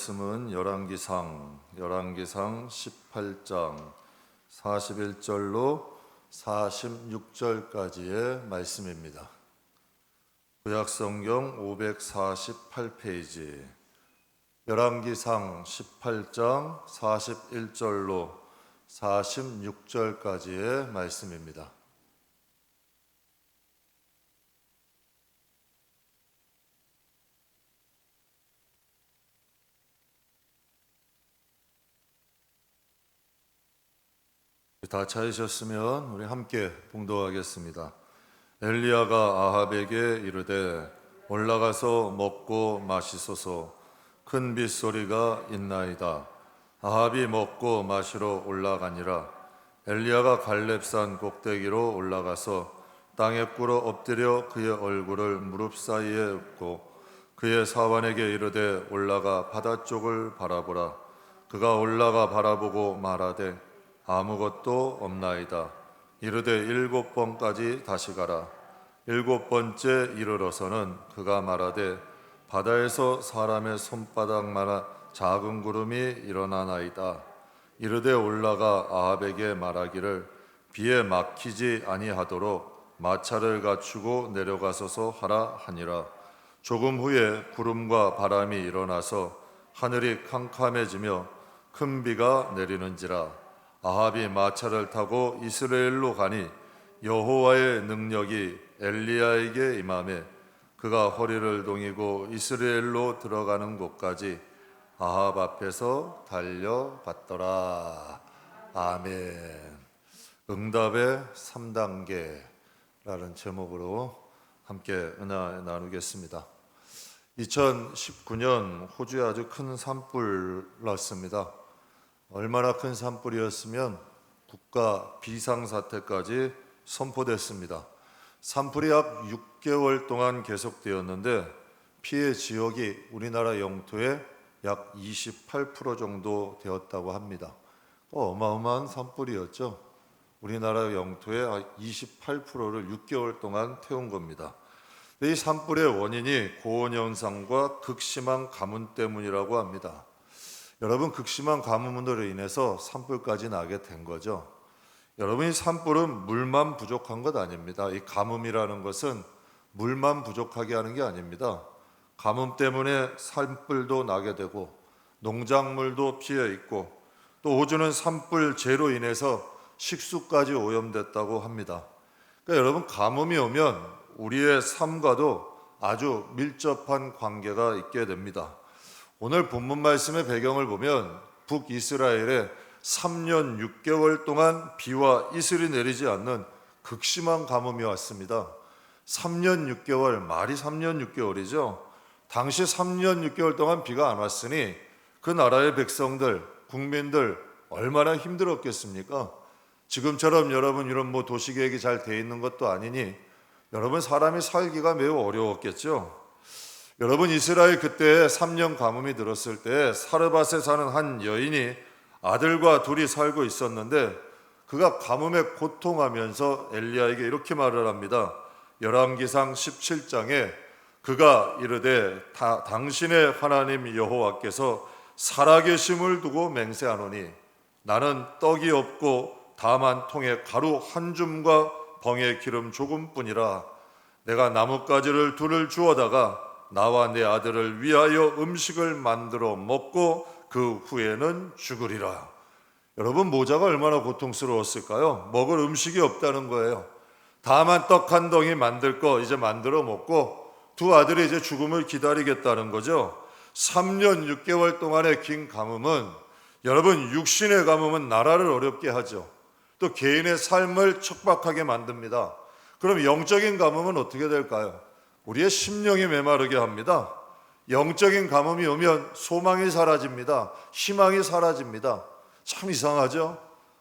말씀은 열왕기상 18장 41절로 46절까지의 말씀입니다. 구약성경 548페이지 열왕기상 18장 41절로 46절까지의 말씀입니다. 다 찾으셨으면 우리 함께 봉독하겠습니다. 엘리야가 아합에게 이르되 올라가서 먹고 마시소서. 큰 빗소리가 있나이다. 아합이 먹고 마시러 올라가니라. 엘리야가 갈렙산 꼭대기로 올라가서 땅에 꿇어 엎드려 그의 얼굴을 무릎 사이에 얹고 그의 사환에게 이르되 올라가 바다 쪽을 바라보라. 그가 올라가 바라보고 말하되 아무것도 없나이다. 이르되 7번까지 다시 가라. 7번째 이르러서는 그가 말하되 바다에서 사람의 손바닥만한 작은 구름이 일어나나이다. 이르되 올라가 아합에게 말하기를 비에 막히지 아니하도록 마차를 갖추고 내려가소서 하라 하니라. 조금 후에 구름과 바람이 일어나서 하늘이 캄캄해지며 큰 비가 내리는지라. 아합이 마차를 타고 이스라엘로 가니 여호와의 능력이 엘리야에게 임하매 그가 허리를 동이고 이스라엘로 들어가는 곳까지 아합 앞에서 달려갔더라. 아멘. 응답의 3단계라는 제목으로 함께 은혜 나누겠습니다. 2019년 호주에 아주 큰 산불 났습니다. 얼마나 큰 산불이었으면 국가 비상사태까지 선포됐습니다. 산불이 약 6개월 동안 계속되었는데 피해 지역이 우리나라 영토의 약 28% 정도 되었다고 합니다. 어마어마한 산불이었죠. 우리나라 영토의 28%를 6개월 동안 태운 겁니다. 이 산불의 원인이 고온현상과 극심한 가뭄 때문이라고 합니다. 여러분, 극심한 가뭄으로 인해서 산불까지 나게 된 거죠. 여러분, 이 산불은 물만 부족한 것 아닙니다. 이 가뭄이라는 것은 물만 부족하게 하는 게 아닙니다. 가뭄 때문에 산불도 나게 되고 농작물도 피해 있고 또 호주는 산불재로 인해서 식수까지 오염됐다고 합니다. 그러니까 여러분, 가뭄이 오면 우리의 삶과도 아주 밀접한 관계가 있게 됩니다. 오늘 본문 말씀의 배경을 보면 북이스라엘에 3년 6개월 동안 비와 이슬이 내리지 않는 극심한 가뭄이 왔습니다. 3년 6개월, 말이 3년 6개월이죠. 당시 3년 6개월 동안 비가 안 왔으니 그 나라의 백성들, 국민들 얼마나 힘들었겠습니까? 지금처럼 여러분 이런 도시계획이 잘 돼 있는 것도 아니니 여러분 사람이 살기가 매우 어려웠겠죠. 여러분, 이스라엘 그때 3년 가뭄이 들었을 때 사르밧에 사는 한 여인이 아들과 둘이 살고 있었는데 그가 가뭄에 고통하면서 엘리야에게 이렇게 말을 합니다. 열왕기상 17장에 그가 이르되 당신의 하나님 여호와께서 살아계심을 두고 맹세하노니 나는 떡이 없고 다만 통에 가루 한 줌과 벙에 기름 조금뿐이라. 내가 나뭇가지를 둘을 주워다가 나와 내 아들을 위하여 음식을 만들어 먹고 그 후에는 죽으리라. 여러분, 모자가 얼마나 고통스러웠을까요? 먹을 음식이 없다는 거예요. 다만 떡 한 덩이 만들 거 이제 만들어 먹고 두 아들이 이제 죽음을 기다리겠다는 거죠. 3년 6개월 동안의 긴 가뭄은 여러분, 육신의 가뭄은 나라를 어렵게 하죠. 또 개인의 삶을 척박하게 만듭니다. 그럼 영적인 가뭄은 어떻게 될까요? 우리의 심령이 메마르게 합니다. 영적인 가뭄이 오면 소망이 사라집니다. 희망이 사라집니다. 참 이상하죠?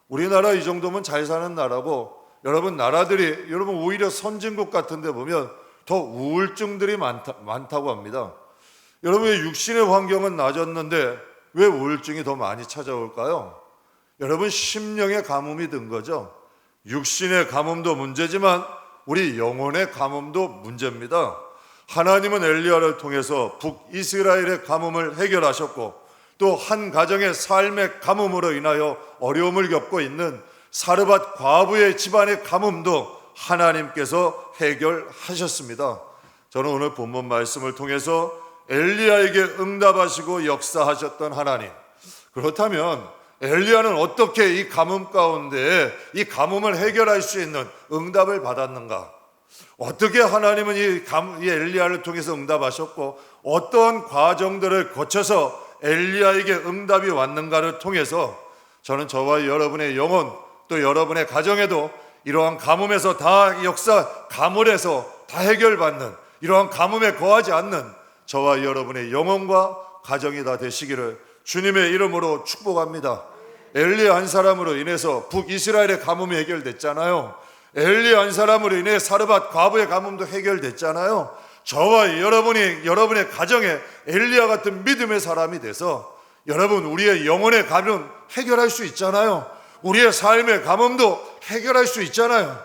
우리나라 이 정도면 잘 사는 나라고 여러분, 나라들이 여러분 오히려 선진국 같은 데 보면 더 우울증들이 많다고 합니다. 여러분의 육신의 환경은 나아졌는데 왜 우울증이 더 많이 찾아올까요? 여러분, 심령의 가뭄이 든 거죠. 육신의 가뭄도 문제지만 우리 영혼의 가뭄도 문제입니다. 하나님은 엘리야를 통해서 북이스라엘의 가뭄을 해결하셨고 또 한 가정의 삶의 가뭄으로 인하여 어려움을 겪고 있는 사르밧 과부의 집안의 가뭄도 하나님께서 해결하셨습니다. 저는 오늘 본문 말씀을 통해서 엘리야에게 응답하시고 역사하셨던 하나님, 그렇다면 엘리야는 어떻게 이 가뭄 가운데 이 가뭄을 해결할 수 있는 응답을 받았는가? 어떻게 하나님은 이 엘리야를 통해서 응답하셨고 어떤 과정들을 거쳐서 엘리야에게 응답이 왔는가를 통해서 저는 저와 여러분의 영혼 또 여러분의 가정에도 이러한 가뭄에서 다 가물에서 다 해결받는, 이러한 가뭄에 거하지 않는 저와 여러분의 영혼과 가정이 다 되시기를 주님의 이름으로 축복합니다. 엘리야 한 사람으로 인해서 북이스라엘의 가뭄이 해결됐잖아요. 엘리야 한 사람으로 인해 사르밧 과부의 가뭄도 해결됐잖아요. 저와 여러분의 가정에 엘리야 같은 믿음의 사람이 돼서 여러분, 우리의 영혼의 가뭄 해결할 수 있잖아요. 우리의 삶의 가뭄도 해결할 수 있잖아요.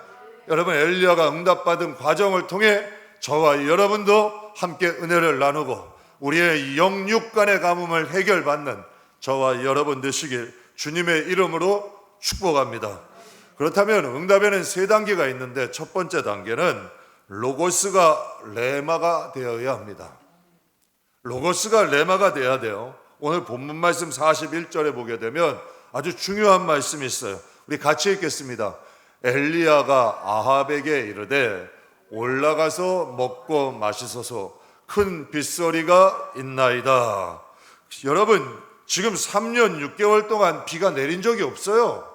여러분, 엘리야가 응답받은 과정을 통해 저와 여러분도 함께 은혜를 나누고 우리의 영육 간의 가뭄을 해결받는 저와 여러분 되시길 주님의 이름으로 축복합니다. 그렇다면 응답에는 세 단계가 있는데 첫 번째 단계는 로고스가 레마가 되어야 합니다. 로고스가 레마가 돼야 돼요. 오늘 본문 말씀 41절에 보게 되면 아주 중요한 말씀이 있어요. 우리 같이 읽겠습니다. 엘리야가 아합에게 이르되 올라가서 먹고 마시소서, 큰 빗소리가 있나이다. 여러분, 지금 3년 6개월 동안 비가 내린 적이 없어요.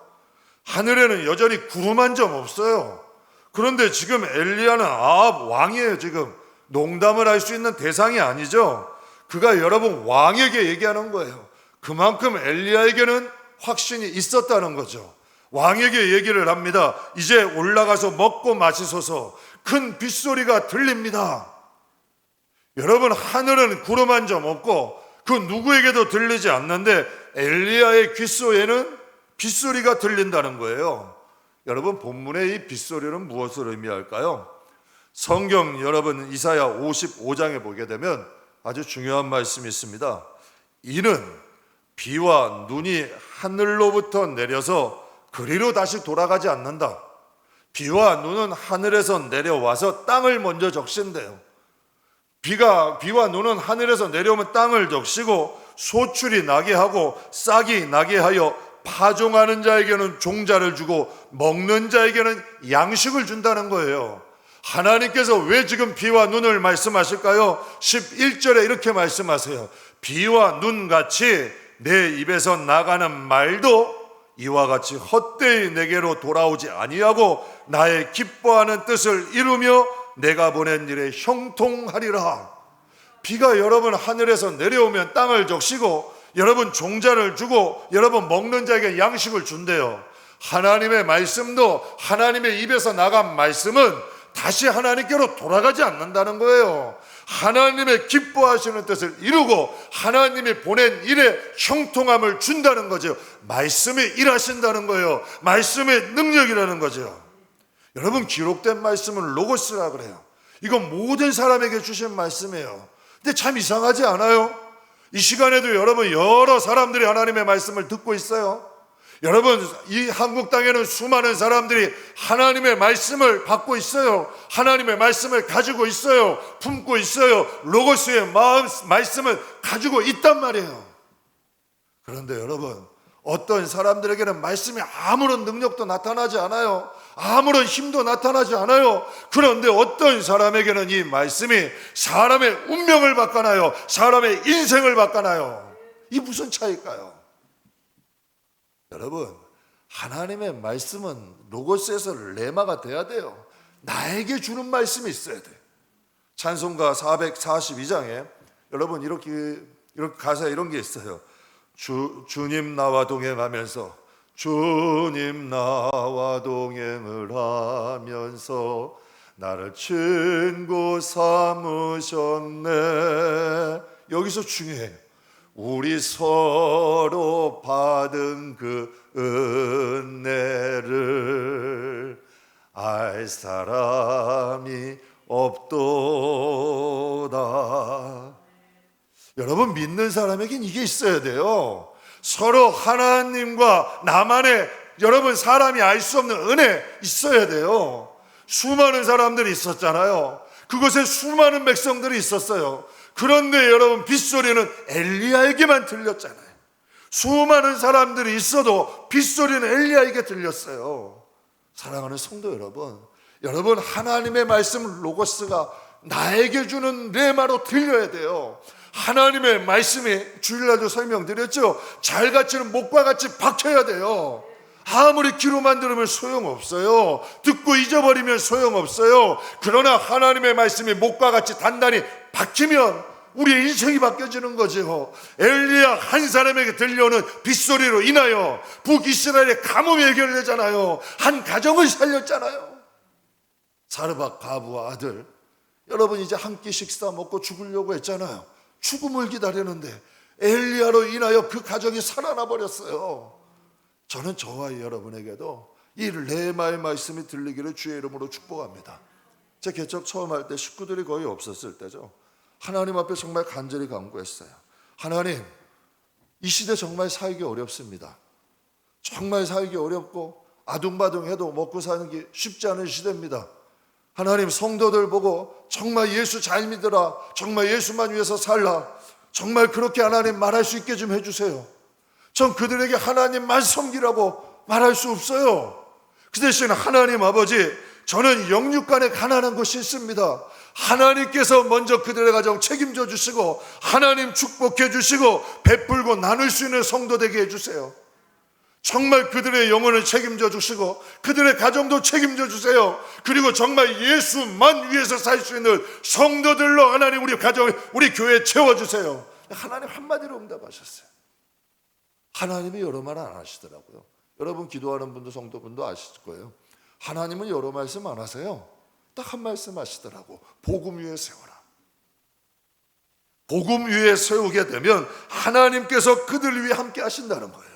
하늘에는 여전히 구름 한 점 없어요. 그런데 지금 엘리야는 아합 왕이에요. 지금 농담을 할 수 있는 대상이 아니죠. 그가 여러분 왕에게 얘기하는 거예요. 그만큼 엘리야에게는 확신이 있었다는 거죠. 왕에게 얘기를 합니다. 이제 올라가서 먹고 마시소서, 큰 빗소리가 들립니다. 여러분, 하늘은 구름 한 점 없고 그 누구에게도 들리지 않는데 엘리야의 귓소에는 빗소리가 들린다는 거예요. 여러분, 본문의 이 빗소리는 무엇을 의미할까요? 성경 여러분 이사야 55장에 보게 되면 아주 중요한 말씀이 있습니다. 이는 비와 눈이 하늘로부터 내려서 그리로 다시 돌아가지 않는다. 비와 눈은 하늘에서 내려와서 땅을 먼저 적신대요. 비와 눈은 하늘에서 내려오면 땅을 적시고 소출이 나게 하고 싹이 나게 하여 파종하는 자에게는 종자를 주고 먹는 자에게는 양식을 준다는 거예요. 하나님께서 왜 지금 비와 눈을 말씀하실까요? 11절에 이렇게 말씀하세요. 비와 눈같이 내 입에서 나가는 말도 이와 같이 헛되이 내게로 돌아오지 아니하고 나의 기뻐하는 뜻을 이루며 내가 보낸 일에 형통하리라. 비가 여러분 하늘에서 내려오면 땅을 적시고 여러분 종자를 주고 여러분 먹는 자에게 양식을 준대요. 하나님의 말씀도 하나님의 입에서 나간 말씀은 다시 하나님께로 돌아가지 않는다는 거예요. 하나님의 기뻐하시는 뜻을 이루고 하나님이 보낸 일에 형통함을 준다는 거죠. 말씀이 일하신다는 거예요. 말씀의 능력이라는 거죠. 여러분, 기록된 말씀은 로고스라 그래요. 이건 모든 사람에게 주신 말씀이에요. 근데 참 이상하지 않아요? 이 시간에도 여러분 여러 사람들이 하나님의 말씀을 듣고 있어요. 여러분, 이 한국 땅에는 수많은 사람들이 하나님의 말씀을 받고 있어요. 하나님의 말씀을 가지고 있어요. 품고 있어요. 로고스의 말씀을 가지고 있단 말이에요. 그런데 여러분, 어떤 사람들에게는 말씀이 아무런 능력도 나타나지 않아요. 아무런 힘도 나타나지 않아요. 그런데 어떤 사람에게는 이 말씀이 사람의 운명을 바꿔놔요. 사람의 인생을 바꿔놔요. 이 무슨 차이일까요? 여러분, 하나님의 말씀은 로고스에서 레마가 돼야 돼요. 나에게 주는 말씀이 있어야 돼. 찬송가 442장에 여러분 이렇게 가사에 이런 게 있어요. 주님 나와 동행하면서 주님 나와 동행을 하면서 나를 친구 삼으셨네. 여기서 중요해요. 우리 서로 받은 그 은혜를 알 사람이 없도다. 여러분, 믿는 사람에겐 이게 있어야 돼요. 서로 하나님과 나만의 여러분 사람이 알 수 없는 은혜 있어야 돼요. 수많은 사람들이 있었잖아요. 그곳에 수많은 백성들이 있었어요. 그런데 여러분, 빗소리는 엘리야에게만 들렸잖아요. 수많은 사람들이 있어도 빗소리는 엘리야에게 들렸어요. 사랑하는 성도 여러분, 여러분 하나님의 말씀 로고스가 나에게 주는 레마로 들려야 돼요. 하나님의 말씀이 주일날도 설명드렸죠. 잘 갇히는 목과 같이 박혀야 돼요. 아무리 귀로만 들으면 소용없어요. 듣고 잊어버리면 소용없어요. 그러나 하나님의 말씀이 목과 같이 단단히 박히면 우리의 인생이 바뀌어지는 거죠. 엘리야 한 사람에게 들려오는 빗소리로 인하여 북이스라엘의 가뭄이 해결되잖아요. 한 가정을 살렸잖아요. 사르밧 과부와 아들, 여러분 이제 한 끼 식사 먹고 죽으려고 했잖아요. 죽음을 기다리는데 엘리야로 인하여 그 가정이 살아나 버렸어요. 저는 저와 여러분에게도 이 레마의 말씀이 들리기를 주의 이름으로 축복합니다. 제 개척 처음 할 때 식구들이 거의 없었을 때죠. 하나님 앞에 정말 간절히 간구했어요. 하나님, 이 시대 정말 살기 어렵습니다. 정말 살기 어렵고 아둥바둥해도 먹고 사는 게 쉽지 않은 시대입니다. 하나님, 성도들 보고 정말 예수 잘 믿으라, 정말 예수만 위해서 살라, 정말 그렇게 하나님 말할 수 있게 좀 해주세요. 전 그들에게 하나님만 섬기라고 말할 수 없어요. 그 대신 하나님 아버지, 저는 영육간에 가난한 것이 있습니다. 하나님께서 먼저 그들의 가정 책임져 주시고 하나님 축복해 주시고 베풀고 나눌 수 있는 성도 되게 해주세요. 정말 그들의 영혼을 책임져 주시고 그들의 가정도 책임져 주세요. 그리고 정말 예수만 위해서 살 수 있는 성도들로 하나님 우리 가정, 우리 교회 채워주세요. 하나님 한마디로 응답하셨어요. 하나님이 여러 말 안 하시더라고요. 여러분 기도하는 분도 성도분도 아실 거예요. 하나님은 여러 말씀 안 하세요. 딱 한 말씀 하시더라고. 복음 위에 세워라. 복음 위에 세우게 되면 하나님께서 그들 위해 함께 하신다는 거예요.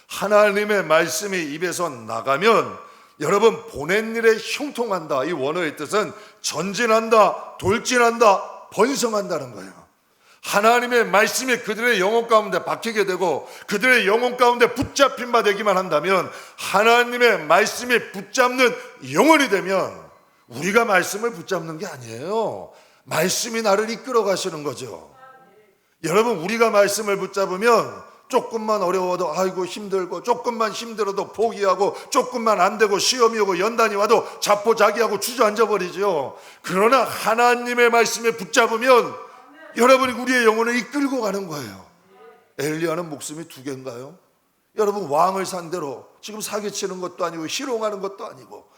하나님의 말씀이 입에서 나가면 여러분 보낸 일에 형통한다. 이 원어의 뜻은 전진한다, 돌진한다, 번성한다는 거예요. 하나님의 말씀이 그들의 영혼 가운데 박히게 되고 그들의 영혼 가운데 붙잡힌 바 되기만 한다면, 하나님의 말씀이 붙잡는 영혼이 되면 우리가 말씀을 붙잡는 게 아니에요. 말씀이 나를 이끌어 가시는 거죠. 여러분, 우리가 말씀을 붙잡으면 조금만 어려워도 아이고 힘들고, 조금만 힘들어도 포기하고, 조금만 안 되고 시험이 오고 연단이 와도 자포자기하고 주저앉아 버리죠. 그러나 하나님의 말씀에 붙잡으면 여러분이 우리의 영혼을 이끌고 가는 거예요. 엘리야는 목숨이 2개인가요? 여러분, 왕을 상대로 지금 사기치는 것도 아니고 희롱하는 것도 아니고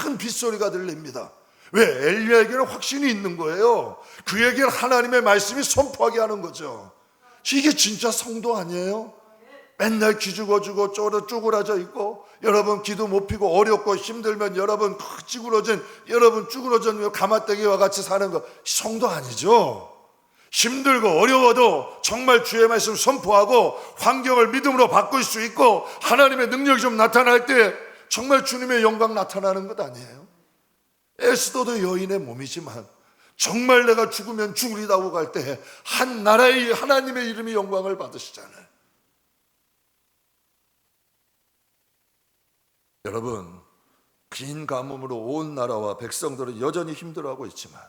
큰 빗소리가 들립니다. 왜? 엘리야에게는 확신이 있는 거예요. 그에게는 하나님의 말씀이 선포하게 하는 거죠. 이게 진짜 성도 아니에요? 맨날 기죽어주고 쪼그라져 있고, 여러분 기도 못 피고 어렵고 힘들면 여러분 쭈그러진 가마떼기와 같이 사는 거 성도 아니죠. 힘들고 어려워도 정말 주의 말씀 선포하고 환경을 믿음으로 바꿀 수 있고 하나님의 능력이 좀 나타날 때 정말 주님의 영광 나타나는 것 아니에요? 에스더도 여인의 몸이지만 정말 내가 죽으면 죽으리다고 갈 때 한 나라의 하나님의 이름이 영광을 받으시잖아요. 여러분, 긴 가뭄으로 온 나라와 백성들은 여전히 힘들어하고 있지만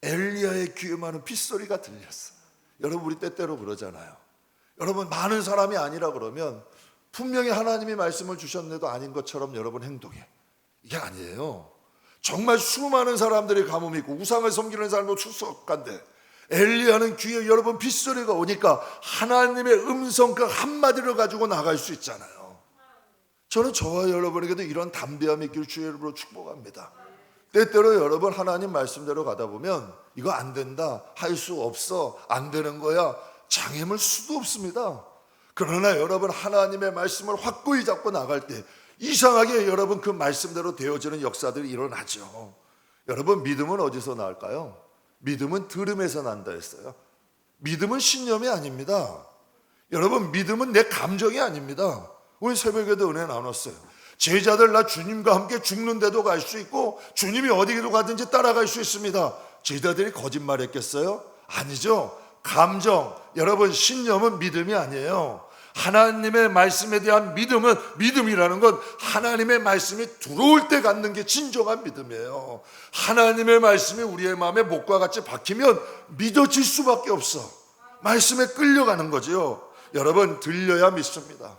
엘리야의 귀에만은 빗소리가 들렸어. 여러분, 우리 때때로 그러잖아요. 여러분, 많은 사람이 아니라 그러면 분명히 하나님이 말씀을 주셨는데도 아닌 것처럼 여러분 행동해. 이게 아니에요. 정말 수많은 사람들이 가뭄이 있고 우상을 섬기는 사람도 출석한데 엘리야는 귀에 여러분 빗소리가 오니까 하나님의 음성 그 한마디를 가지고 나갈 수 있잖아요. 저는 저와 여러분에게도 이런 담대함이 있기를 주의 이름으로 축복합니다. 때때로 여러분 하나님 말씀대로 가다 보면 이거 안 된다, 할 수 없어, 안 되는 거야, 장애물 수도 없습니다. 그러나 여러분 하나님의 말씀을 확고히 잡고 나갈 때 이상하게 여러분 그 말씀대로 되어지는 역사들이 일어나죠. 여러분, 믿음은 어디서 나올까요? 믿음은 들음에서 난다 했어요. 믿음은 신념이 아닙니다. 여러분, 믿음은 내 감정이 아닙니다. 오늘 새벽에도 은혜 나눴어요. 제자들 나 주님과 함께 죽는데도 갈 수 있고 주님이 어디로 가든지 따라갈 수 있습니다. 제자들이 거짓말했겠어요? 아니죠. 감정, 여러분 신념은 믿음이 아니에요. 하나님의 말씀에 대한 믿음은, 믿음이라는 건 하나님의 말씀이 들어올 때 갖는 게 진정한 믿음이에요. 하나님의 말씀이 우리의 마음에 목과 같이 박히면 믿어질 수밖에 없어. 말씀에 끌려가는 거죠. 여러분, 들려야 믿습니다.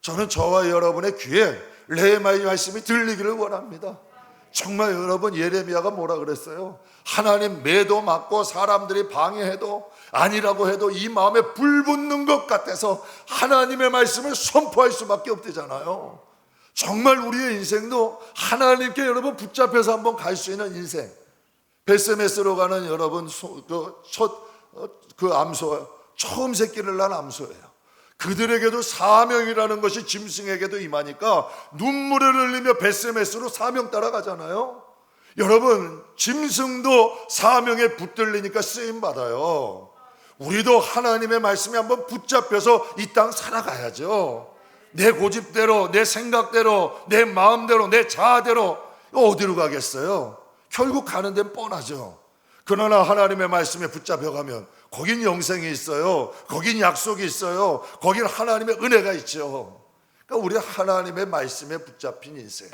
저는 저와 여러분의 귀에 레마의 말씀이 들리기를 원합니다. 정말 여러분, 예레미야가 뭐라 그랬어요? 하나님 매도 맞고 사람들이 방해해도 아니라고 해도 이 마음에 불 붙는 것 같아서 하나님의 말씀을 선포할 수밖에 없대잖아요. 정말 우리의 인생도 하나님께 여러분 붙잡혀서 한번 갈 수 있는 인생. 베스메스로 가는 여러분 그 암소, 처음 새끼를 낳은 암소예요. 그들에게도 사명이라는 것이 짐승에게도 임하니까 눈물을 흘리며 베스메스로 사명 따라가잖아요. 여러분, 짐승도 사명에 붙들리니까 쓰임 받아요. 우리도 하나님의 말씀에 한번 붙잡혀서 이 땅 살아가야죠. 내 고집대로, 내 생각대로, 내 마음대로, 내 자아대로 어디로 가겠어요? 결국 가는 데는 뻔하죠. 그러나 하나님의 말씀에 붙잡혀가면 거긴 영생이 있어요. 거긴 약속이 있어요. 거긴 하나님의 은혜가 있죠. 그러니까 우리 하나님의 말씀에 붙잡힌 인생.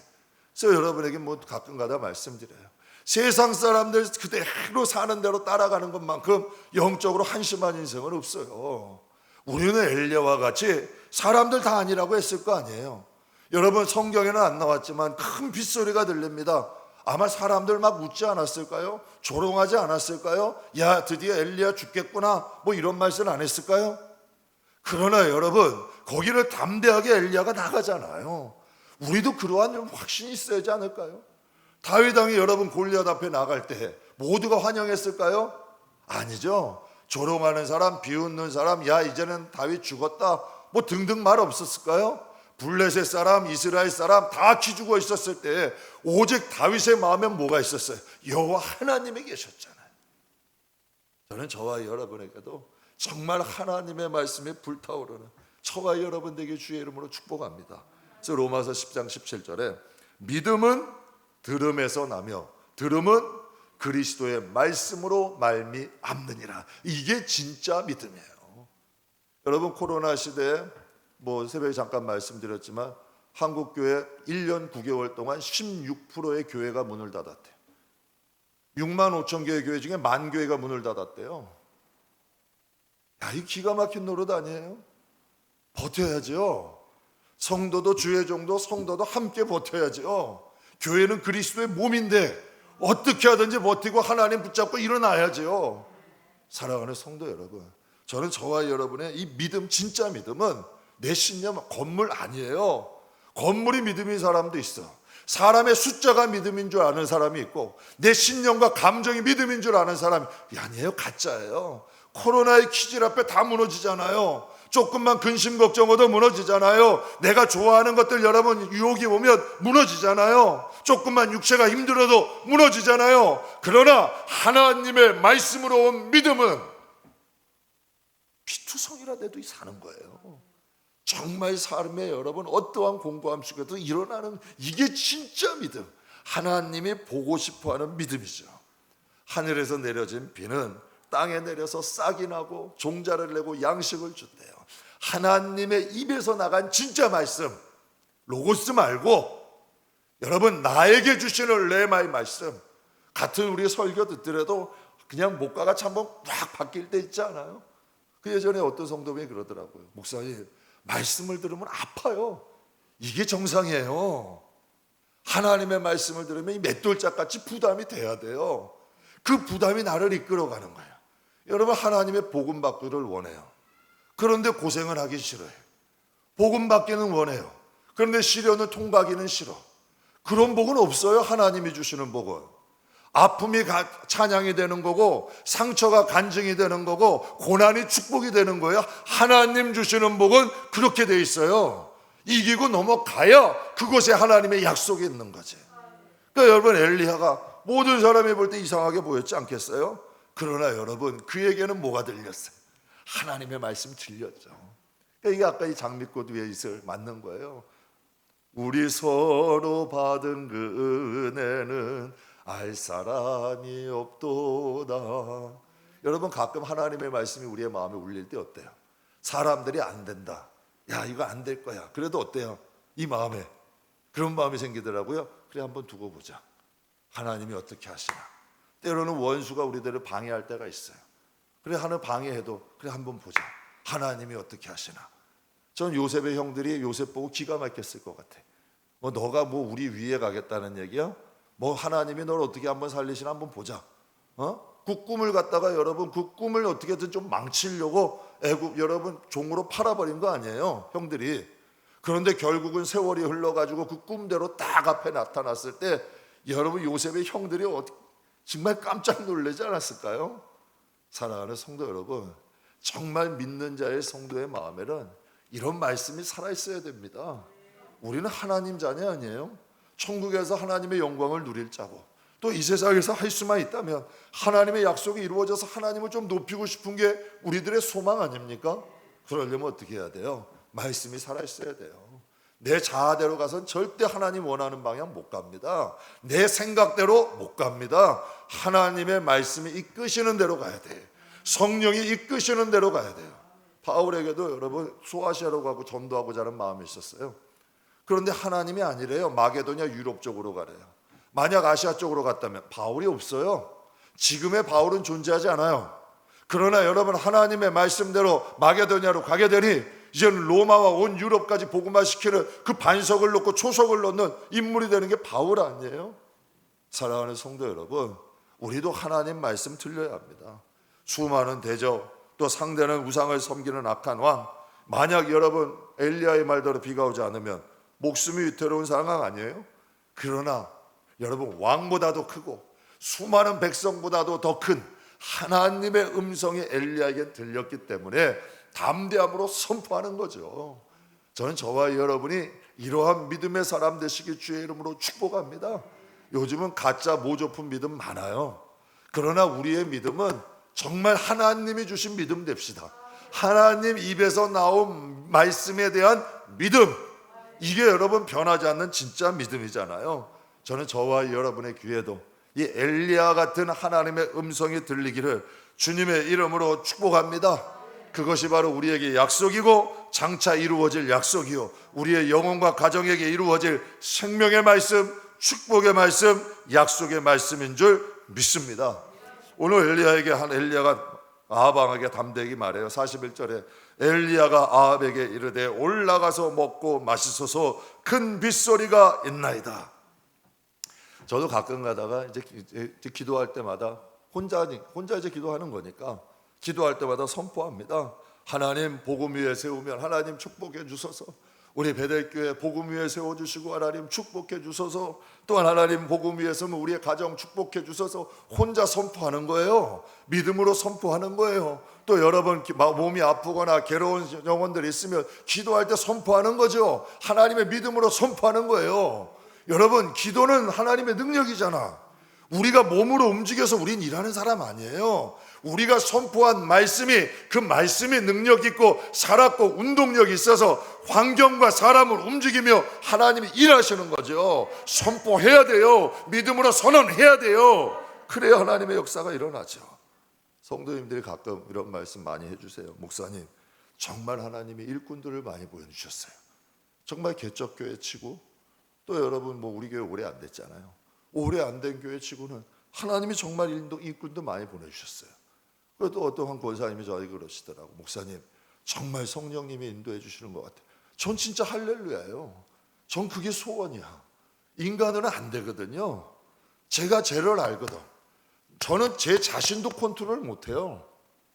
그래서 여러분에게 뭐 가끔가다 말씀드려요. 세상 사람들 그대로 사는 대로 따라가는 것만큼 영적으로 한심한 인생은 없어요. 우리는 엘리야와 같이 사람들 다 아니라고 했을 거 아니에요. 여러분, 성경에는 안 나왔지만 큰 빗소리가 들립니다. 아마 사람들 막 웃지 않았을까요? 조롱하지 않았을까요? 야, 드디어 엘리야 죽겠구나, 뭐 이런 말씀 안 했을까요? 그러나 여러분, 거기를 담대하게 엘리야가 나가잖아요. 우리도 그러한 확신이 있어야지 않을까요? 다윗 왕이 여러분 골리앗 앞에 나갈 때 모두가 환영했을까요? 아니죠. 조롱하는 사람, 비웃는 사람, 야 이제는 다윗 죽었다, 뭐 등등 말 없었을까요? 블레셋 사람, 이스라엘 사람 다 기죽어 있었을 때 오직 다윗의 마음에 뭐가 있었어요? 여호와 하나님이 계셨잖아요. 저는 저와 여러분에게도 정말 하나님의 말씀에 불타오르는 저와 여러분 되게 주의 이름으로 축복합니다. 그래서 로마서 10장 17절에 믿음은 들음에서 나며 들음은 그리스도의 말씀으로 말미암느니라. 이게 진짜 믿음이에요. 여러분, 코로나 시대에 뭐 새벽에 잠깐 말씀드렸지만 한국교회 1년 9개월 동안 16%의 교회가 문을 닫았대요. 6만 5천 개의 교회 중에 1만 교회가 문을 닫았대요. 야, 이 기가 막힌 노릇 아니에요? 버텨야죠. 성도도 주의 종도 성도도 함께 버텨야죠. 교회는 그리스도의 몸인데 어떻게 하든지 버티고 하나님 붙잡고 일어나야죠. 사랑하는 성도 여러분, 저는 저와 여러분의 이 믿음, 진짜 믿음은 내 신념, 건물 아니에요. 건물이 믿음인 사람도 있어. 사람의 숫자가 믿음인 줄 아는 사람이 있고 내 신념과 감정이 믿음인 줄 아는 사람이 아니에요. 가짜예요. 코로나의 키질 앞에 다 무너지잖아요. 조금만 근심 걱정어도 무너지잖아요. 내가 좋아하는 것들 여러분 유혹이 오면 무너지잖아요. 조금만 육체가 힘들어도 무너지잖아요. 그러나 하나님의 말씀으로 온 믿음은 피투성이라도 사는 거예요. 정말 삶에 여러분 어떠한 공고함 속에도 일어나는, 이게 진짜 믿음, 하나님이 보고 싶어하는 믿음이죠. 하늘에서 내려진 비는 땅에 내려서 싹이 나고 종자를 내고 양식을 준대요. 하나님의 입에서 나간 진짜 말씀, 로고스 말고 여러분 나에게 주시는 레마의 말씀, 같은 우리 설교 듣더라도 그냥 목과 같이 한번 확 바뀔 때 있지 않아요? 그 예전에 어떤 성도님이 그러더라고요. 목사님, 말씀을 들으면 아파요. 이게 정상이에요. 하나님의 말씀을 들으면 이 맷돌짝같이 부담이 돼야 돼요. 그 부담이 나를 이끌어가는 거예요. 여러분, 하나님의 복음 받기를 원해요. 그런데 고생을 하기 싫어요. 복음 받기는 원해요. 그런데 시련을 통과하기는 싫어. 그런 복은 없어요. 하나님이 주시는 복은 아픔이 찬양이 되는 거고 상처가 간증이 되는 거고 고난이 축복이 되는 거예요. 하나님 주시는 복은 그렇게 돼 있어요. 이기고 넘어가야 그곳에 하나님의 약속이 있는 거지. 그러니까 여러분, 엘리야가 모든 사람이 볼 때 이상하게 보였지 않겠어요? 그러나 여러분, 그에게는 뭐가 들렸어요? 하나님의 말씀이 들렸죠. 그러니까 이게 아까 이 장미꽃 위에 있을 맞는 거예요. 우리 서로 받은 그 은혜는 알 사람이 없도다. 여러분 가끔 하나님의 말씀이 우리의 마음에 울릴 때 어때요? 사람들이 안 된다, 야 이거 안 될 거야, 그래도 어때요? 이 마음에 그런 마음이 생기더라고요. 그래 한번 두고 보자, 하나님이 어떻게 하시나. 때로는 원수가 우리들을 방해할 때가 있어요. 그래 하나 방해해도 그래 한번 보자, 하나님이 어떻게 하시나. 전 요셉의 형들이 요셉 보고 기가 막혔을 것 같아. 뭐 너가 뭐 우리 위에 가겠다는 얘기야? 뭐 하나님이 널 어떻게 한번 살리시나 한번 보자. 그 꿈을 갖다가 여러분 그 꿈을 어떻게든 좀 망치려고 애굽 여러분 종으로 팔아버린 거 아니에요, 형들이. 그런데 결국은 세월이 흘러가지고 그 꿈대로 딱 앞에 나타났을 때 여러분 요셉의 형들이 정말 깜짝 놀라지 않았을까요? 사랑하는 성도 여러분, 정말 믿는 자의 성도의 마음에는 이런 말씀이 살아있어야 됩니다. 우리는 하나님 자녀 아니에요? 천국에서 하나님의 영광을 누릴 자고, 또 이 세상에서 할 수만 있다면 하나님의 약속이 이루어져서 하나님을 좀 높이고 싶은 게 우리들의 소망 아닙니까? 그러려면 어떻게 해야 돼요? 말씀이 살아있어야 돼요. 내 자아대로 가선 절대 하나님 원하는 방향 못 갑니다. 내 생각대로 못 갑니다. 하나님의 말씀이 이끄시는 대로 가야 돼요. 성령이 이끄시는 대로 가야 돼요. 바울에게도 여러분 소아시아로 가고 전도하고자 하는 마음이 있었어요. 그런데 하나님이 아니래요. 마게도냐 유럽 쪽으로 가래요. 만약 아시아 쪽으로 갔다면 바울이 없어요. 지금의 바울은 존재하지 않아요. 그러나 여러분 하나님의 말씀대로 마게도냐로 가게 되니 이제는 로마와 온 유럽까지 복음화시키는 그 반석을 놓고 초석을 놓는 인물이 되는 게 바울 아니에요? 사랑하는 성도 여러분, 우리도 하나님 말씀 들려야 합니다. 수많은 대적, 또 상대는 우상을 섬기는 악한 왕, 만약 여러분 엘리야의 말대로 비가 오지 않으면 목숨이 위태로운 상황 아니에요? 그러나 여러분 왕보다도 크고 수많은 백성보다도 더 큰 하나님의 음성이 엘리야에게 들렸기 때문에 담대함으로 선포하는 거죠. 저는 저와 여러분이 이러한 믿음의 사람 되시길 주의 이름으로 축복합니다. 요즘은 가짜 모조품 믿음 많아요. 그러나 우리의 믿음은 정말 하나님이 주신 믿음 됩시다. 하나님 입에서 나온 말씀에 대한 믿음, 이게 여러분 변하지 않는 진짜 믿음이잖아요. 저는 저와 여러분의 귀에도 이 엘리야 같은 하나님의 음성이 들리기를 주님의 이름으로 축복합니다. 그것이 바로 우리에게 약속이고 장차 이루어질 약속이요, 우리의 영혼과 가정에게 이루어질 생명의 말씀, 축복의 말씀, 약속의 말씀인 줄 믿습니다. 오늘 엘리야가 아합에게 담대히 말해요. 41절에 엘리야가 아합에게 이르되 올라가서 먹고 마시소서, 큰 빗소리가 있나이다. 저도 가끔 가다가 이제 기도할 때마다 혼자 이제 기도하는 거니까 기도할 때마다 선포합니다. 하나님 복음 위에 세우면 하나님 축복해 주소서. 우리 베델교회 복음 위에 세워주시고 하나님 축복해 주소서. 또한 하나님 복음 위에 서면 우리의 가정 축복해 주소서. 혼자 선포하는 거예요. 믿음으로 선포하는 거예요. 또 여러분 몸이 아프거나 괴로운 영혼들이 있으면 기도할 때 선포하는 거죠. 하나님의 믿음으로 선포하는 거예요. 여러분 기도는 하나님의 능력이잖아. 우리가 몸으로 움직여서 우린 일하는 사람 아니에요. 우리가 선포한 말씀이, 그 말씀이 능력 있고 살았고 운동력이 있어서 환경과 사람을 움직이며 하나님이 일하시는 거죠. 선포해야 돼요. 믿음으로 선언해야 돼요. 그래야 하나님의 역사가 일어나죠. 성도님들이 가끔 이런 말씀 많이 해주세요. 목사님, 정말 하나님이 일꾼들을 많이 보여주셨어요. 정말 개척교회 치고, 또 여러분 뭐 우리 교회 오래 안 됐잖아요. 오래 안 된 교회 치고는 하나님이 정말 일꾼도 많이 보내주셨어요. 그래도 어떤 권사님이 저에게 그러시더라고. 목사님, 정말 성령님이 인도해 주시는 것 같아요. 전 진짜 할렐루야예요. 전 그게 소원이야. 인간은 안 되거든요. 제가 죄를 알거든. 저는 제 자신도 컨트롤 못해요.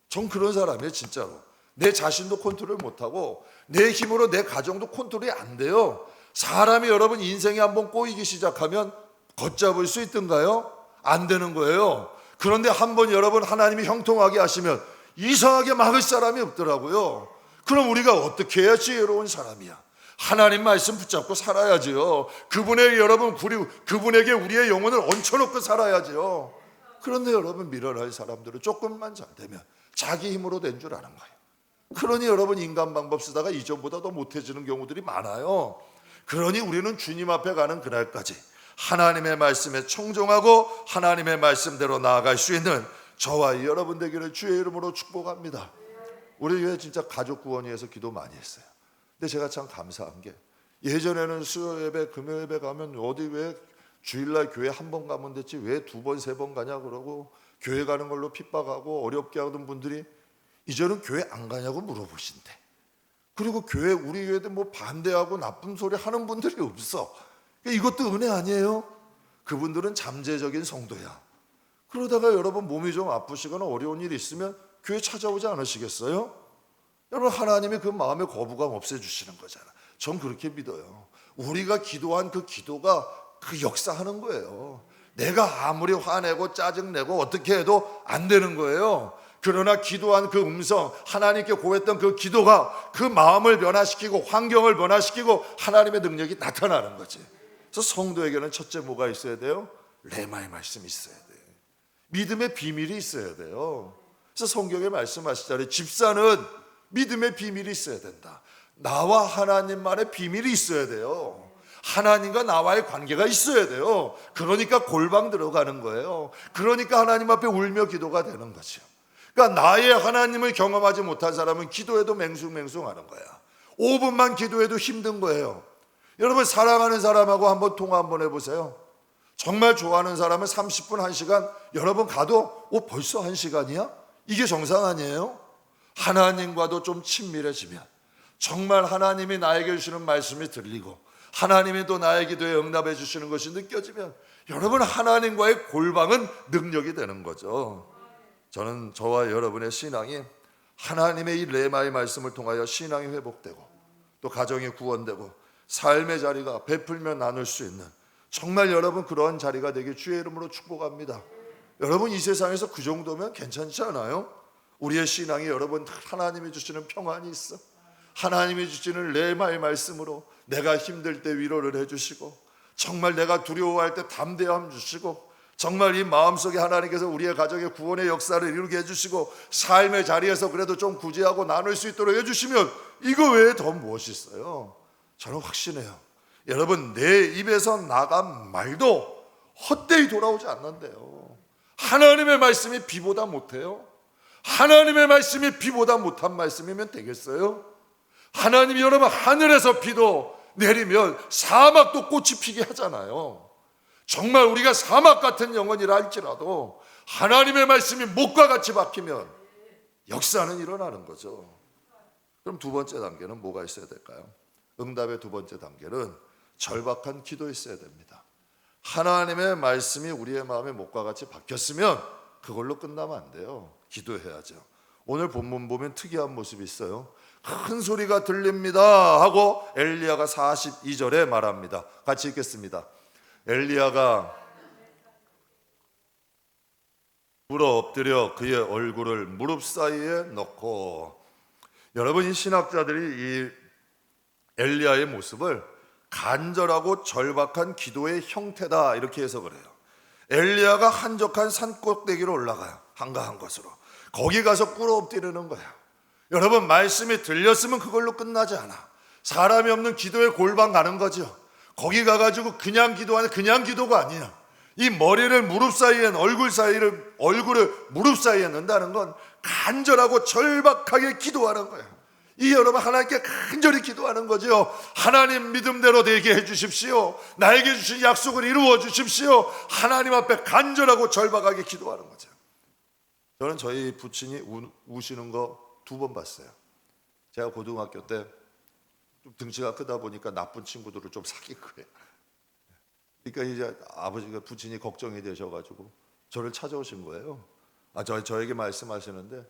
전 그런 사람이에요, 진짜로. 내 자신도 컨트롤 못하고 내 힘으로 내 가정도 컨트롤이 안 돼요. 사람이 여러분 인생에 한번 꼬이기 시작하면 걷잡을 수 있던가요? 안 되는 거예요. 그런데 한번 여러분 하나님이 형통하게 하시면 이상하게 막을 사람이 없더라고요. 그럼 우리가 어떻게 해야 지혜로운 사람이야? 하나님 말씀 붙잡고 살아야지요. 그분에게 우리의 영혼을 얹혀놓고 살아야지요. 그런데 여러분 밀어낼 사람들은 조금만 잘 되면 자기 힘으로 된 줄 아는 거예요. 그러니 여러분 인간 방법 쓰다가 이전보다 더 못해지는 경우들이 많아요. 그러니 우리는 주님 앞에 가는 그날까지 하나님의 말씀에 청종하고 하나님의 말씀대로 나아갈 수 있는 저와 여러분 되기를 주의 이름으로 축복합니다. 우리 교회 진짜 가족 구원위해서 기도 많이 했어요. 근데 제가 참 감사한 게 예전에는 수요 예배, 금요 예배 가면 어디 왜 주일날 교회 한 번 가면 됐지 왜 두 번, 세 번 가냐 그러고 교회 가는 걸로 핍박하고 어렵게 하던 분들이 이제는 교회 안 가냐고 물어보신대. 그리고 교회 우리 교회도 뭐 반대하고 나쁜 소리 하는 분들이 없어. 이것도 은혜 아니에요? 그분들은 잠재적인 성도야. 그러다가 여러분 몸이 좀 아프시거나 어려운 일이 있으면 교회 찾아오지 않으시겠어요? 여러분 하나님이 그 마음의 거부감 없애주시는 거잖아. 전 그렇게 믿어요. 우리가 기도한 그 기도가 그 역사하는 거예요. 내가 아무리 화내고 짜증내고 어떻게 해도 안 되는 거예요. 그러나 기도한 그 음성, 하나님께 고했던 그 기도가 그 마음을 변화시키고 환경을 변화시키고 하나님의 능력이 나타나는 거지. 그래서 성도에게는 첫째 뭐가 있어야 돼요? 레마의 말씀이 있어야 돼요. 믿음의 비밀이 있어야 돼요. 그래서 성경에 말씀하시잖아요. 집사는 믿음의 비밀이 있어야 된다. 나와 하나님만의 비밀이 있어야 돼요. 하나님과 나와의 관계가 있어야 돼요. 그러니까 골방 들어가는 거예요. 그러니까 하나님 앞에 울며 기도가 되는 거죠. 그러니까 나의 하나님을 경험하지 못한 사람은 기도해도 맹숭맹숭하는 거야. 5분만 기도해도 힘든 거예요. 여러분 사랑하는 사람하고 한번 통화 한번 해보세요. 정말 좋아하는 사람은 30분, 1시간 여러분 가도 벌써 1시간이야? 이게 정상 아니에요? 하나님과도 좀 친밀해지면 정말 하나님이 나에게 주시는 말씀이 들리고 하나님이 또 나의 기도에 응답해 주시는 것이 느껴지면 여러분 하나님과의 골방은 능력이 되는 거죠. 저는 저와 여러분의 신앙이 하나님의 이 레마의 말씀을 통하여 신앙이 회복되고 또 가정이 구원되고 삶의 자리가 베풀며 나눌 수 있는 정말 여러분 그러한 자리가 되길 주의 이름으로 축복합니다. 여러분 이 세상에서 그 정도면 괜찮지 않아요? 우리의 신앙이 여러분 하나님이 주시는 평안이 있어. 하나님이 주시는 레마의 말씀으로 내가 힘들 때 위로를 해주시고 정말 내가 두려워할 때 담대함 주시고 정말 이 마음속에 하나님께서 우리의 가정의 구원의 역사를 이루게 해주시고 삶의 자리에서 그래도 좀 구제하고 나눌 수 있도록 해주시면 이거 외에 더 무엇이 있어요? 저는 확신해요. 여러분 내 입에서 나간 말도 헛되이 돌아오지 않는데요. 하나님의 말씀이 비보다 못해요? 하나님의 말씀이 비보다 못한 말씀이면 되겠어요? 하나님이 여러분 하늘에서 비도 내리면 사막도 꽃이 피게 하잖아요. 정말 우리가 사막 같은 영혼이라 할지라도 하나님의 말씀이 목과 같이 박히면 역사는 일어나는 거죠. 그럼 두 번째 단계는 뭐가 있어야 될까요? 응답의 두 번째 단계는 절박한 기도 있어야 됩니다. 하나님의 말씀이 우리의 마음에 목과 같이 박혔으면 그걸로 끝나면 안 돼요. 기도해야죠. 오늘 본문 보면 특이한 모습이 있어요. 큰 소리가 들립니다 하고 엘리야가 42절에 말합니다. 같이 읽겠습니다. 엘리야가 물어 엎드려 그의 얼굴을 무릎 사이에 넣고, 여러분 이 신학자들이 이 엘리야의 모습을 간절하고 절박한 기도의 형태다 이렇게 해석을 해요. 엘리야가 한적한 산 꼭대기로 올라가요. 한가한 곳으로. 거기 가서 꿇어 엎드리는 거야. 여러분 말씀이 들렸으면 그걸로 끝나지 않아. 사람이 없는 기도의 골방 가는 거죠. 거기 가가지고 그냥 기도하는 그냥 기도가 아니야. 이 머리를 무릎 사이에 얼굴을 무릎 사이에 넣는다는 건 간절하고 절박하게 기도하는 거야. 이 여러분 하나님께 간절히 기도하는 거죠. 하나님 믿음대로 되게 해주십시오. 나에게 주신 약속을 이루어 주십시오. 하나님 앞에 간절하고 절박하게 기도하는 거죠. 저는 저희 부친이 우시는 거 2번 봤어요. 제가 고등학교 때 좀 등치가 크다 보니까 나쁜 친구들을 좀 사귄 거예요. 그러니까 이제 아버지가 부친이 걱정이 되셔가지고 저를 찾아오신 거예요. 저에게 말씀하시는데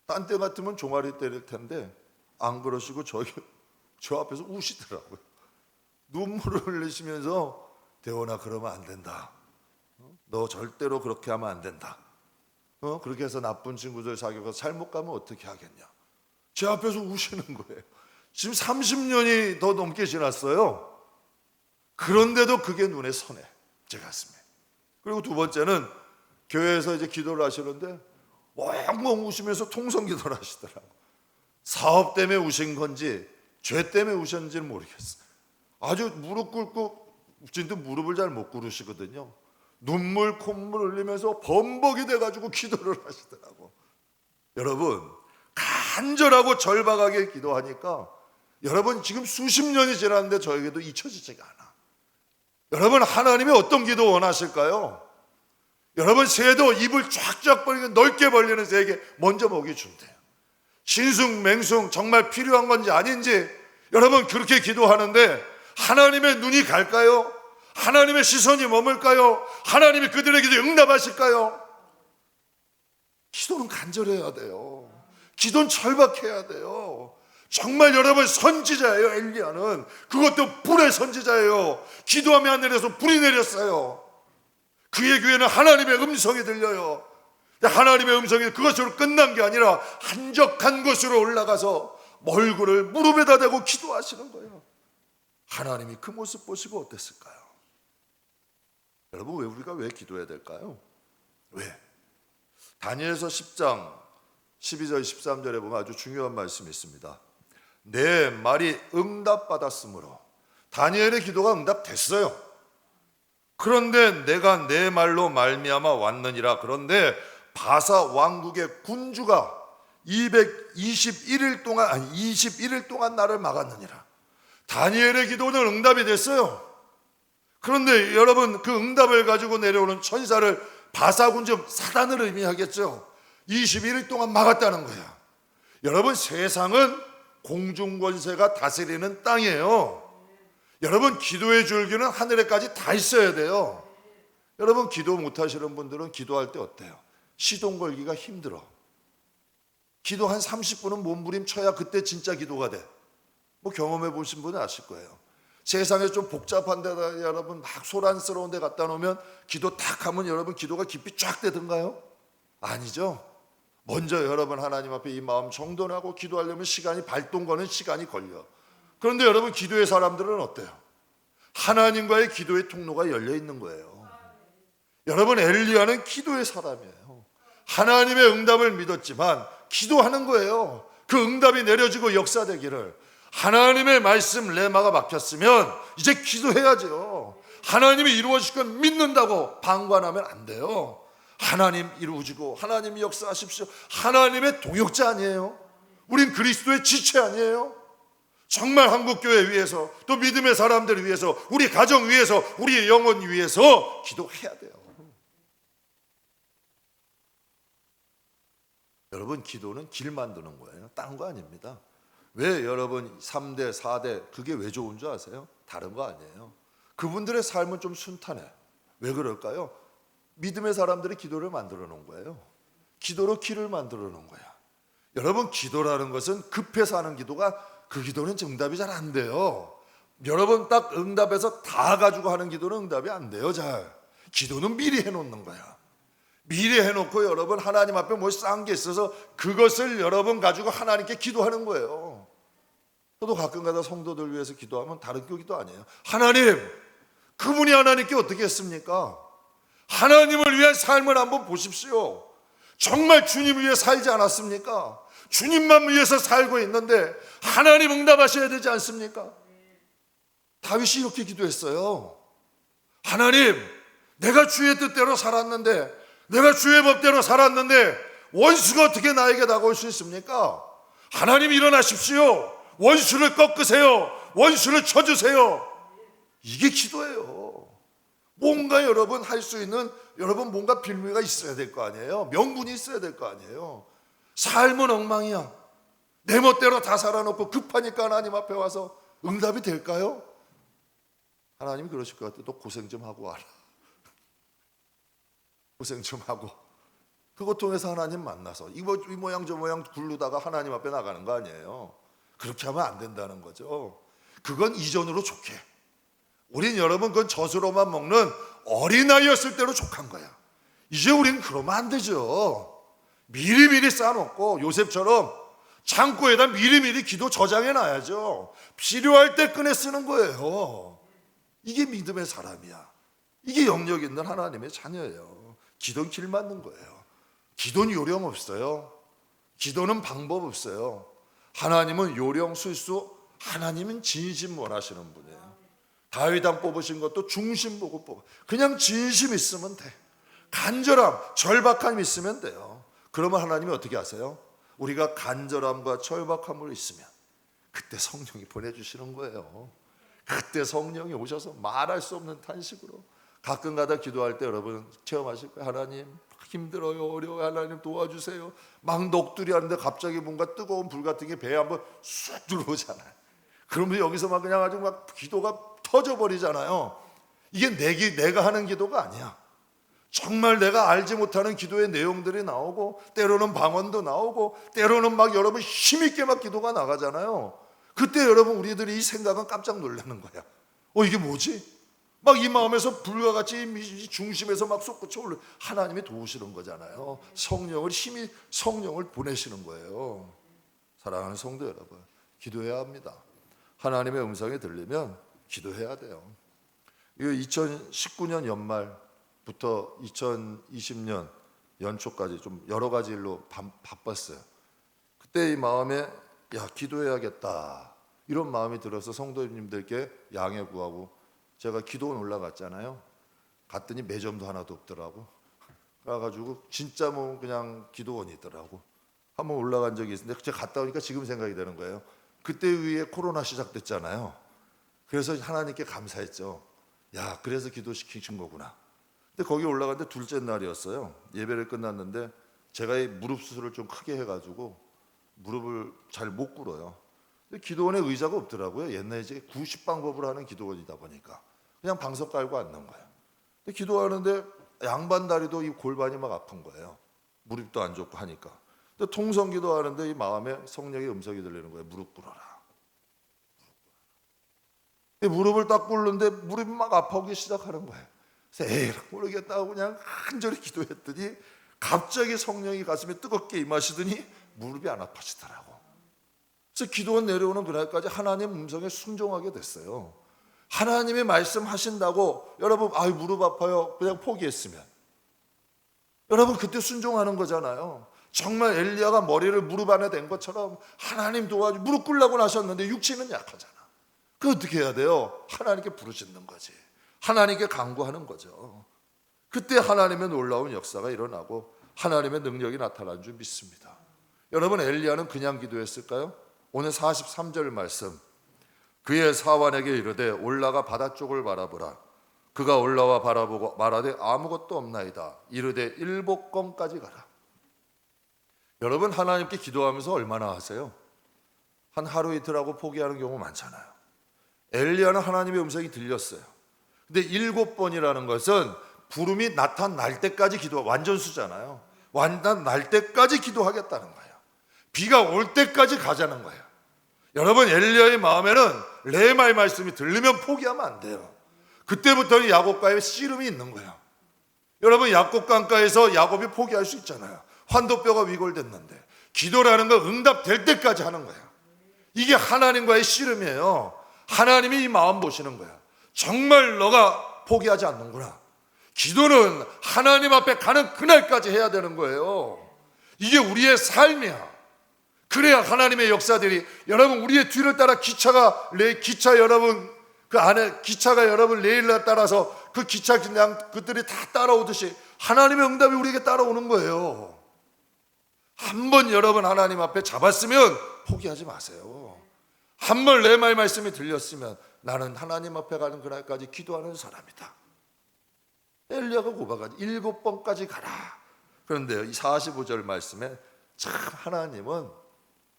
딴 때 같으면 종아리 때릴 텐데 안 그러시고 저 앞에서 우시더라고요. 눈물을 흘리시면서 대원아 그러면 안 된다. 너 절대로 그렇게 하면 안 된다. 그렇게 해서 나쁜 친구들 사귀어서 잘못 가면 어떻게 하겠냐. 제 앞에서 우시는 거예요. 지금 30년이 더 넘게 지났어요. 그런데도 그게 눈에 선해, 제 가슴에. 그리고 두 번째는 교회에서 이제 기도를 하시는데 엉엉 우시면서 통성 기도를 하시더라고요. 사업 때문에 우신 건지 죄 때문에 우셨는지는 모르겠어요. 아주 무릎 꿇고 진짜 무릎을 잘 못 꿇으시거든요. 눈물 콧물 흘리면서 범벅이 돼가지고 기도를 하시더라고. 여러분, 간절하고 절박하게 기도하니까 여러분 지금 수십 년이 지났는데 저에게도 잊혀지지가 않아. 여러분, 하나님이 어떤 기도 원하실까요? 여러분, 새도 입을 쫙쫙 벌리고 넓게 벌리는 새에게 먼저 먹이 준대요. 신숭맹숭 정말 필요한 건지 아닌지 여러분 그렇게 기도하는데 하나님의 눈이 갈까요? 하나님의 시선이 머물까요? 하나님이 그들에게 응답하실까요? 기도는 간절해야 돼요. 기도는 절박해야 돼요. 정말 여러분 선지자예요. 엘리야는 그것도 불의 선지자예요. 기도하면 하늘에서 불이 내렸어요. 그의 귀에는 하나님의 음성이 들려요. 하나님의 음성이 그것으로 끝난 게 아니라 한적한 곳으로 올라가서 얼굴을 무릎에다 대고 기도하시는 거예요. 하나님이 그 모습 보시고 어땠을까요? 여러분, 우리가 왜 기도해야 될까요? 왜? 다니엘서 10장 12절 13절에 보면 아주 중요한 말씀이 있습니다. 내 말이 응답받았으므로. 다니엘의 기도가 응답됐어요. 그런데 내가 내 말로 말미암아 왔느니라. 그런데 바사 왕국의 군주가 21일 동안 나를 막았느니라. 다니엘의 기도는 응답이 됐어요. 그런데 여러분, 그 응답을 가지고 내려오는 천사를, 바사 군주, 사단을 의미하겠죠. 21일 동안 막았다는 거야. 여러분, 세상은 공중권세가 다스리는 땅이에요. 여러분, 기도의 줄기는 하늘에까지 다 있어야 돼요. 여러분, 기도 못하시는 분들은 기도할 때 어때요? 시동 걸기가 힘들어. 기도 한 30분은 몸부림쳐야 그때 진짜 기도가 돼. 뭐 경험해 보신 분은 아실 거예요. 세상에 좀 복잡한 데다 여러분 막 소란스러운 데 갖다 놓으면 기도 탁 하면 여러분 기도가 깊이 쫙 되던가요? 아니죠. 먼저 여러분 하나님 앞에 이 마음 정돈하고 기도하려면 시간이, 발동 거는 시간이 걸려. 그런데 여러분, 기도의 사람들은 어때요? 하나님과의 기도의 통로가 열려 있는 거예요. 여러분, 엘리야는 기도의 사람이에요. 하나님의 응답을 믿었지만 기도하는 거예요. 그 응답이 내려지고 역사되기를. 하나님의 말씀 레마가 막혔으면 이제 기도해야죠. 하나님이 이루어질 건 믿는다고 방관하면 안 돼요. 하나님 이루어지고 하나님 역사하십시오. 하나님의 동역자 아니에요? 우린 그리스도의 지체 아니에요? 정말 한국교회 위해서, 또 믿음의 사람들을 위해서, 우리 가정 위해서, 우리의 영혼 위해서 기도해야 돼요. 여러분, 기도는 길 만드는 거예요. 딴 거 아닙니다. 왜 여러분 3대, 4대 그게 왜 좋은 줄 아세요? 다른 거 아니에요. 그분들의 삶은 좀 순탄해. 왜 그럴까요? 믿음의 사람들이 기도를 만들어 놓은 거예요. 기도로 길을 만들어 놓은 거야. 여러분, 기도라는 것은 급해서 하는 기도가, 그 기도는 응답이 잘 안 돼요. 여러분, 딱 응답해서 다 가지고 하는 기도는 응답이 안 돼요. 잘. 기도는 미리 해놓는 거야. 미리 해놓고 여러분 하나님 앞에 뭐 싼 게 있어서 그것을 여러분 가지고 하나님께 기도하는 거예요. 저도 가끔가다 성도들 위해서 기도하면 다른 교기도 아니에요. 하나님, 그분이 하나님께 어떻게 했습니까? 하나님을 위한 삶을 한번 보십시오. 정말 주님 위해 살지 않았습니까? 주님만 위해서 살고 있는데 하나님 응답하셔야 되지 않습니까? 다윗이 이렇게 기도했어요. 하나님, 내가 주의 뜻대로 살았는데, 내가 주의 법대로 살았는데 원수가 어떻게 나에게 다가올 수 있습니까? 하나님, 일어나십시오. 원수를 꺾으세요. 원수를 쳐주세요. 이게 기도예요. 뭔가 여러분 할 수 있는, 여러분 뭔가 빌미가 있어야 될 거 아니에요. 명분이 있어야 될 거 아니에요. 삶은 엉망이야. 내 멋대로 다 살아놓고 급하니까 하나님 앞에 와서 응답이 될까요? 하나님 그러실 것 같아. 너 고생 좀 하고 와라. 고생 좀 하고. 그거 통해서 하나님 만나서 이 모양 저 모양 굴르다가 하나님 앞에 나가는 거 아니에요. 그렇게 하면 안 된다는 거죠. 그건 이전으로 족해. 우린 여러분 그건 젖으로만 먹는 어린아이였을 때로 족한 거야. 이제 우린 그러면 안 되죠. 미리미리 쌓아놓고 요셉처럼 창고에다 미리미리 기도 저장해 놔야죠. 필요할 때 꺼내 쓰는 거예요. 이게 믿음의 사람이야. 이게 영역 있는 하나님의 자녀예요. 기도는 길 맞는 거예요. 기도는 요령 없어요. 기도는 방법 없어요. 하나님은 요령, 술수, 하나님은 진심 원하시는 분이에요. 가위당 뽑으신 것도 중심 보고 뽑아. 그냥 진심 있으면 돼. 간절함, 절박함 있으면 돼요. 그러면 하나님이 어떻게 하세요? 우리가 간절함과 절박함을 있으면 그때 성령이 보내주시는 거예요. 그때 성령이 오셔서 말할 수 없는 탄식으로, 가끔가다 기도할 때 여러분 체험하실 거예요. 하나님 힘들어요, 어려워요, 하나님 도와주세요. 막 넋두리 하는데 갑자기 뭔가 뜨거운 불 같은 게 배에 한번 쑥 들어오잖아요. 그러면 여기서 막 그냥 아주 막 기도가 터져버리잖아요. 이게 내가 하는 기도가 아니야. 정말 내가 알지 못하는 기도의 내용들이 나오고, 때로는 방언도 나오고, 때로는 막 여러분 힘있게 막 기도가 나가잖아요. 그때 여러분 우리들이 이 생각은 깜짝 놀라는 거야. 이게 뭐지? 막 이 마음에서 불과 같이 이 중심에서 막 솟구쳐 올라. 하나님이 도우시는 거잖아요. 성령을 보내시는 거예요. 사랑하는 성도 여러분, 기도해야 합니다. 하나님의 음성이 들리면 기도해야 돼요. 2019년 연말부터 2020년 연초까지 좀 여러 가지 일로 바빴어요. 그때 이 마음에 기도해야겠다 이런 마음이 들어서 성도님들께 양해 구하고 제가 기도원 올라갔잖아요. 갔더니 매점도 하나도 없더라고. 그래가지고 진짜 뭐 그냥 기도원이더라고. 한번 올라간 적이 있는데 제가 갔다 오니까 지금 생각이 되는 거예요. 그때 위에 코로나 시작됐잖아요. 그래서 하나님께 감사했죠. 그래서 기도시키신 거구나. 근데 거기 올라갔는데 둘째 날이었어요. 예배를 끝났는데 제가 이 무릎 수술을 좀 크게 해가지고 무릎을 잘 못 꿇어요. 근데 기도원에 의자가 없더라고요. 옛날에 이제 90방법을 하는 기도원이다 보니까 그냥 방석 깔고 앉는 거예요. 근데 기도하는데 양반 다리도 이 골반이 막 아픈 거예요. 무릎도 안 좋고 하니까. 근데 통성 기도하는데 이 마음에 성령의 음성이 들리는 거예요. 무릎 꿇어라. 무릎을 딱 꿇는데 무릎이 막 아파오기 시작하는 거예요. 그래서 모르겠다고 그냥 간절히 기도했더니 갑자기 성령이 가슴에 뜨겁게 임하시더니 무릎이 안 아파지더라고. 그래서 기도원 내려오는 그날까지 하나님 음성에 순종하게 됐어요. 하나님의 말씀하신다고 여러분 무릎 아파요 그냥 포기했으면 여러분 그때 순종하는 거잖아요. 정말 엘리야가 머리를 무릎 안에 댄 것처럼 하나님 도와주 무릎 꿇라고 하셨는데 육체는 약하잖아. 그 어떻게 해야 돼요? 하나님께 부르짖는 거지. 하나님께 간구하는 거죠. 그때 하나님의 놀라운 역사가 일어나고 하나님의 능력이 나타난 줄 믿습니다. 여러분 엘리야는 그냥 기도했을까요? 오늘 43절 말씀, 그의 사환에게 이르되 올라가 바다 쪽을 바라보라. 그가 올라와 바라보고 말하되 아무것도 없나이다. 이르되 7건까지 가라. 여러분 하나님께 기도하면서 얼마나 하세요? 한 하루 이틀하고 포기하는 경우 많잖아요. 엘리야는 하나님의 음성이 들렸어요. 근데 7번이라는 것은 부름이 나타날 때까지 완전수잖아요. 완전 날 때까지 기도하겠다는 거예요. 비가 올 때까지 가자는 거예요. 여러분 엘리야의 마음에는 레마의 말씀이 들리면 포기하면 안 돼요. 그때부터는 야곱과의 씨름이 있는 거예요. 여러분 야곱 강가에서 야곱이 포기할 수 있잖아요. 환도뼈가 위골됐는데 기도라는 건 응답될 때까지 하는 거예요. 이게 하나님과의 씨름이에요. 하나님이 이 마음 보시는 거야. 정말 너가 포기하지 않는구나. 기도는 하나님 앞에 가는 그날까지 해야 되는 거예요. 이게 우리의 삶이야. 그래야 하나님의 역사들이 여러분 우리의 뒤를 따라 기차가 여러분 그 안에 기차가 여러분 레일을 따라서 그 기차 그냥 그들이 다 따라오듯이 하나님의 응답이 우리에게 따라오는 거예요. 한번 여러분 하나님 앞에 잡았으면 포기하지 마세요. 한번 내 말씀이 들렸으면 나는 하나님 앞에 가는 그날까지 기도하는 사람이다. 엘리야가 고백하지 7번까지 가라. 그런데 이 45절 말씀에 참 하나님은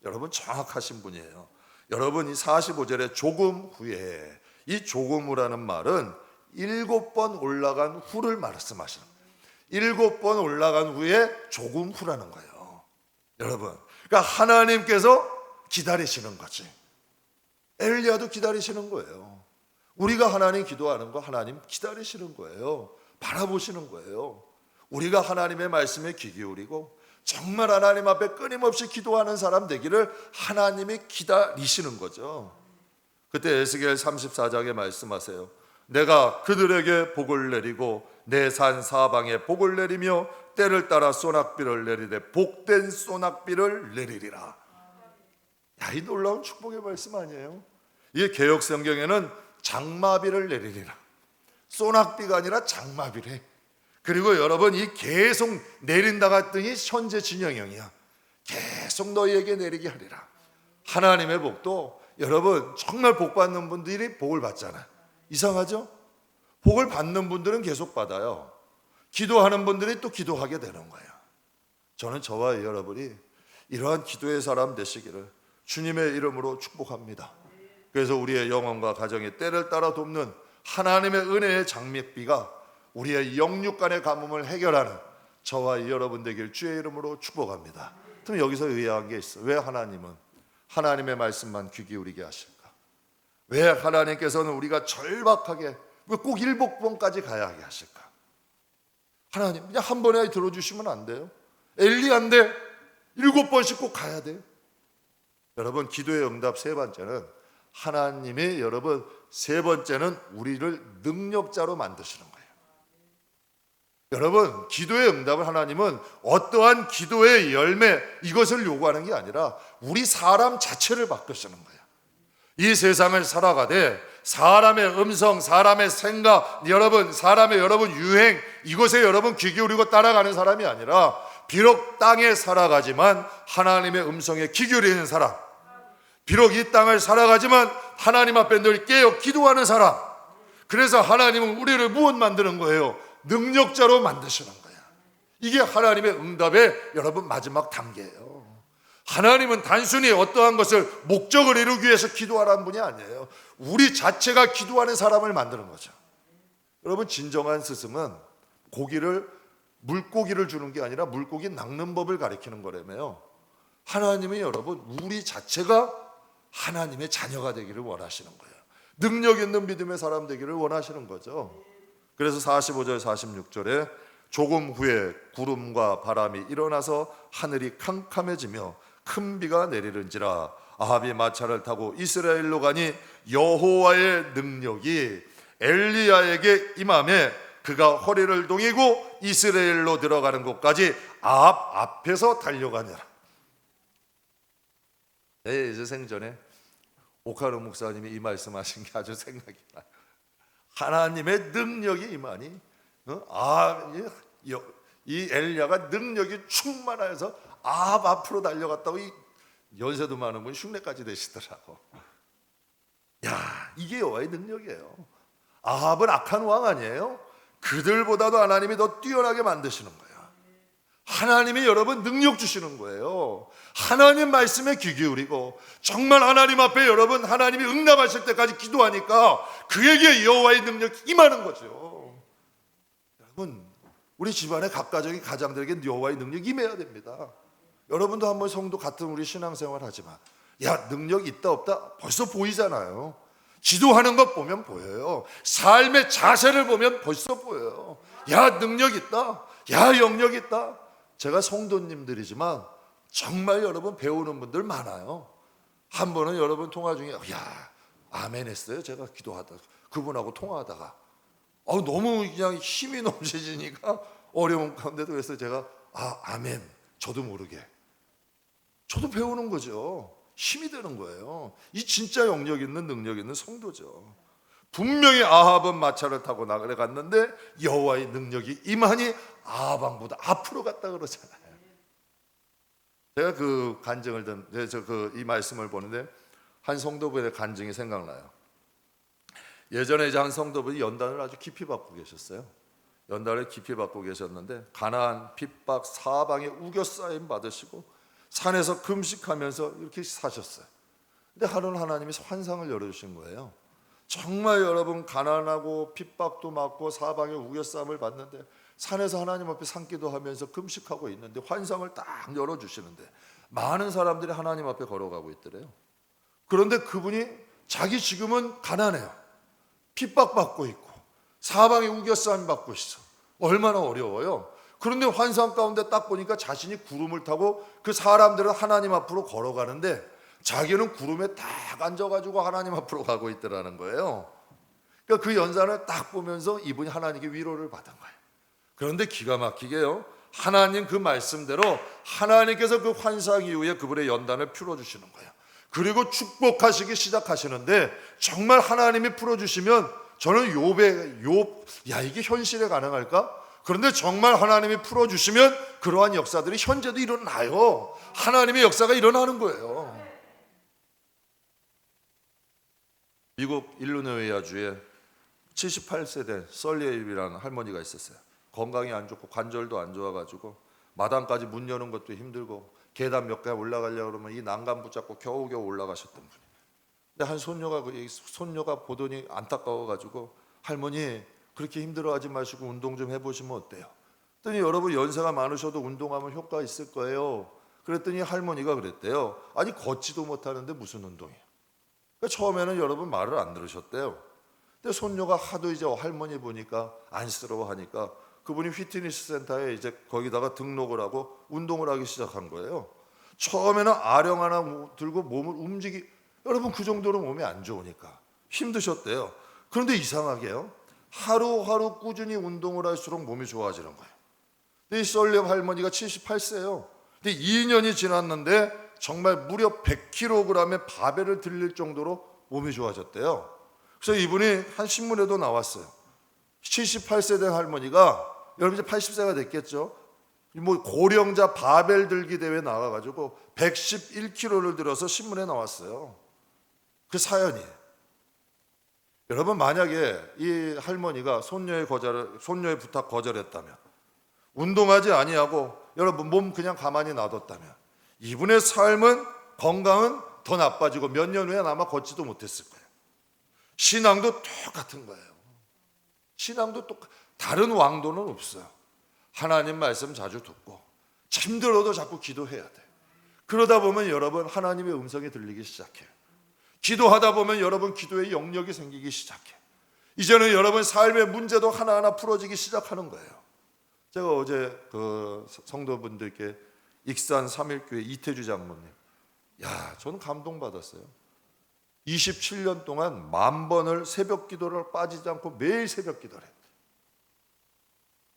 여러분 정확하신 분이에요. 여러분 이 45절에 조금 후에, 이 조금 후라는 말은 7번 올라간 후를 말씀하시는 거예요. 7번 올라간 후에 조금 후라는 거예요. 여러분 그러니까 하나님께서 기다리시는 거지. 엘리야도 기다리시는 거예요. 우리가 하나님 기도하는 거 하나님 기다리시는 거예요. 바라보시는 거예요. 우리가 하나님의 말씀에 귀 기울이고 정말 하나님 앞에 끊임없이 기도하는 사람 되기를 하나님이 기다리시는 거죠. 그때 에스겔 34장에 말씀하세요. 내가 그들에게 복을 내리고 내 산 사방에 복을 내리며 때를 따라 소낙비를 내리되 복된 소낙비를 내리리라. 이 놀라운 축복의 말씀 아니에요? 이게 개역 성경에는 장마비를 내리리라. 소낙비가 아니라 장마비래. 그리고 여러분 이 계속 내린다가 했더니 현재 진영형이야. 계속 너희에게 내리게 하리라. 하나님의 복도 여러분 정말 복 받는 분들이 복을 받잖아요. 이상하죠? 복을 받는 분들은 계속 받아요. 기도하는 분들이 또 기도하게 되는 거예요. 저는 저와 여러분이 이러한 기도의 사람 되시기를 주님의 이름으로 축복합니다. 그래서 우리의 영혼과 가정의 때를 따라 돕는 하나님의 은혜의 장밋비가 우리의 영육 간의 가뭄을 해결하는 저와 여러분 되길 주의 이름으로 축복합니다. 그럼 여기서 의아한 게 있어요. 왜 하나님은 하나님의 말씀만 귀 기울이게 하실까? 왜 하나님께서는 우리가 절박하게 왜 꼭 일복번까지 가야 하게 하실까? 하나님 그냥 한 번에 들어주시면 안 돼요? 엘리야인데 7번씩 꼭 가야 돼요? 여러분 기도의 응답 세 번째는 하나님이 여러분 세 번째는 우리를 능력자로 만드시는 거예요. 여러분 기도의 응답을 하나님은 어떠한 기도의 열매 이것을 요구하는 게 아니라 우리 사람 자체를 바꾸시는 거예요. 이 세상을 살아가되 사람의 음성, 사람의 생각, 사람의 유행 이것에 여러분 귀 기울이고 따라가는 사람이 아니라 비록 땅에 살아가지만 하나님의 음성에 귀 기울이는 사람, 비록 이 땅을 살아가지만 하나님 앞에 늘 깨어 기도하는 사람. 그래서 하나님은 우리를 무엇 만드는 거예요? 능력자로 만드시는 거예요. 이게 하나님의 응답의 여러분 마지막 단계예요. 하나님은 단순히 어떠한 것을 목적을 이루기 위해서 기도하라는 분이 아니에요. 우리 자체가 기도하는 사람을 만드는 거죠. 여러분 진정한 스승은 물고기를 주는 게 아니라 물고기 낚는 법을 가리키는 거라며요. 하나님이 여러분 우리 자체가 하나님의 자녀가 되기를 원하시는 거예요. 능력 있는 믿음의 사람 되기를 원하시는 거죠. 그래서 45절 46절에 조금 후에 구름과 바람이 일어나서 하늘이 캄캄해지며 큰 비가 내리는지라 아합이 마차를 타고 이스라엘로 가니 여호와의 능력이 엘리야에게 임하매 그가 허리를 동이고 이스라엘로 들어가는 곳까지 아합 앞에서 달려가니라. 이제 생전에 오카르 목사님이 이 말씀하신 게 아주 생각이 나요. 하나님의 능력이 임하니 이 엘리야가 능력이 충만하여서 아합 앞으로 달려갔다고 이 연세도 많은 분이 흉내까지 내시더라고. 야, 이게 여호와의 능력이에요. 아합은 악한 왕 아니에요? 그들보다도 하나님이 더 뛰어나게 만드시는 거예요. 하나님이 여러분 능력 주시는 거예요. 하나님 말씀에 귀 기울이고 정말 하나님 앞에 여러분 하나님이 응답하실 때까지 기도하니까 그에게 여호와의 능력이 임하는 거죠. 여러분 우리 집안의 각가적인 가장들에게 여호와의 능력이 임해야 됩니다. 여러분도 한번 성도 같은 우리 신앙생활 하지만 야 능력 있다 없다 벌써 보이잖아요. 기도하는 것 보면 보여요. 삶의 자세를 보면 벌써 보여요. 야 능력 있다. 야 영역 있다. 제가 성도님들이지만 정말 여러분 배우는 분들 많아요. 한 번은 여러분 통화 중에 야 아멘 했어요. 제가 기도하다가 그분하고 통화하다가 너무 그냥 힘이 넘치시니까 어려운 가운데도 그래서 제가 아멘 저도 모르게 저도 배우는 거죠. 힘이 되는 거예요. 이 진짜 영역 있는 능력 있는 성도죠. 분명히 아합은 마차를 타고 나그네 갔는데 여호와의 능력이 임하니 아합 왕보다 앞으로 갔다 그러잖아요. 제가 그 간증을 이 말씀을 보는데 한 성도분의 간증이 생각나요. 예전에 이제 한 성도분이 연단을 아주 깊이 받고 계셨어요. 연단을 깊이 받고 계셨는데 가난, 핍박, 사방에 우겨싸임 받으시고 산에서 금식하면서 이렇게 사셨어요. 근데 하루는 하나님이 환상을 열어주신 거예요. 정말 여러분 가난하고 핍박도 맞고 사방에 우겨싸임을 받는데 산에서 하나님 앞에 산기도 하면서 금식하고 있는데 환상을 딱 열어주시는데 많은 사람들이 하나님 앞에 걸어가고 있더래요. 그런데 그분이 자기 지금은 가난해요. 핍박받고 있고 사방에 우겨싸임 받고 있어. 얼마나 어려워요. 그런데 환상 가운데 딱 보니까 자신이 구름을 타고 그 사람들은 하나님 앞으로 걸어가는데 자기는 구름에 딱 앉아가지고 하나님 앞으로 가고 있더라는 거예요. 그러니까 그 연산을 딱 보면서 이분이 하나님께 위로를 받은 거예요. 그런데 기가 막히게요. 하나님 그 말씀대로 하나님께서 그 환상 이후에 그분의 연단을 풀어주시는 거예요. 그리고 축복하시기 시작하시는데 정말 하나님이 풀어주시면 저는 야 이게 현실에 가능할까? 그런데 정말 하나님이 풀어주시면 그러한 역사들이 현재도 일어나요. 하나님의 역사가 일어나는 거예요. 미국 일리노이주에 78세 된 썰리앱이라는 할머니가 있었어요. 건강이 안 좋고 관절도 안 좋아가지고 마당까지 문 여는 것도 힘들고 계단 몇 개 올라가려고 그러면 이 난간 붙잡고 겨우겨우 올라가셨던 분이. 근데 한 손녀가 보더니 안타까워가지고 할머니 그렇게 힘들어하지 마시고 운동 좀 해보시면 어때요? 그랬더니 여러분 연세가 많으셔도 운동하면 효과 있을 거예요. 그랬더니 할머니가 그랬대요. 아니 걷지도 못하는데 무슨 운동이에요? 그러니까 처음에는 여러분 말을 안 들으셨대요. 근데 손녀가 하도 이제 할머니 보니까 안쓰러워하니까 그분이 피트니스 센터에 이제 거기다가 등록을 하고 운동을 하기 시작한 거예요. 처음에는 아령 하나 들고 몸을 여러분 그 정도로 몸이 안 좋으니까 힘드셨대요. 그런데 이상하게요. 하루하루 꾸준히 운동을 할수록 몸이 좋아지는 거예요. 근데 이 썰리앱 할머니가 78세예요. 근데 2년이 지났는데 정말 무려 100kg의 바벨을 들릴 정도로 몸이 좋아졌대요. 그래서 이분이 한 신문에도 나왔어요. 78세 된 할머니가 여러분 이제 80세가 됐겠죠. 뭐 고령자 바벨 들기 대회 나가가지고 111kg를 들어서 신문에 나왔어요. 그 사연이. 여러분 만약에 이 할머니가 손녀의 부탁 거절했다면, 운동하지 아니하고 여러분 몸 그냥 가만히 놔뒀다면 이분의 삶은 건강은 더 나빠지고 몇 년 후에 아마 걷지도 못했을 거예요. 신앙도 똑같은 거예요. 신앙도 다른 왕도는 없어요. 하나님 말씀 자주 듣고 힘들어도 자꾸 기도해야 돼. 그러다 보면 여러분 하나님의 음성이 들리기 시작해요. 기도하다 보면 여러분 기도의 영역이 생기기 시작해. 이제는 여러분 삶의 문제도 하나하나 풀어지기 시작하는 거예요. 제가 어제 그 성도분들께 익산 3일교회 이태주 장로님, 저는 감동받았어요. 27년 동안 10,000번을 새벽 기도를 빠지지 않고 매일 새벽 기도를 했대요.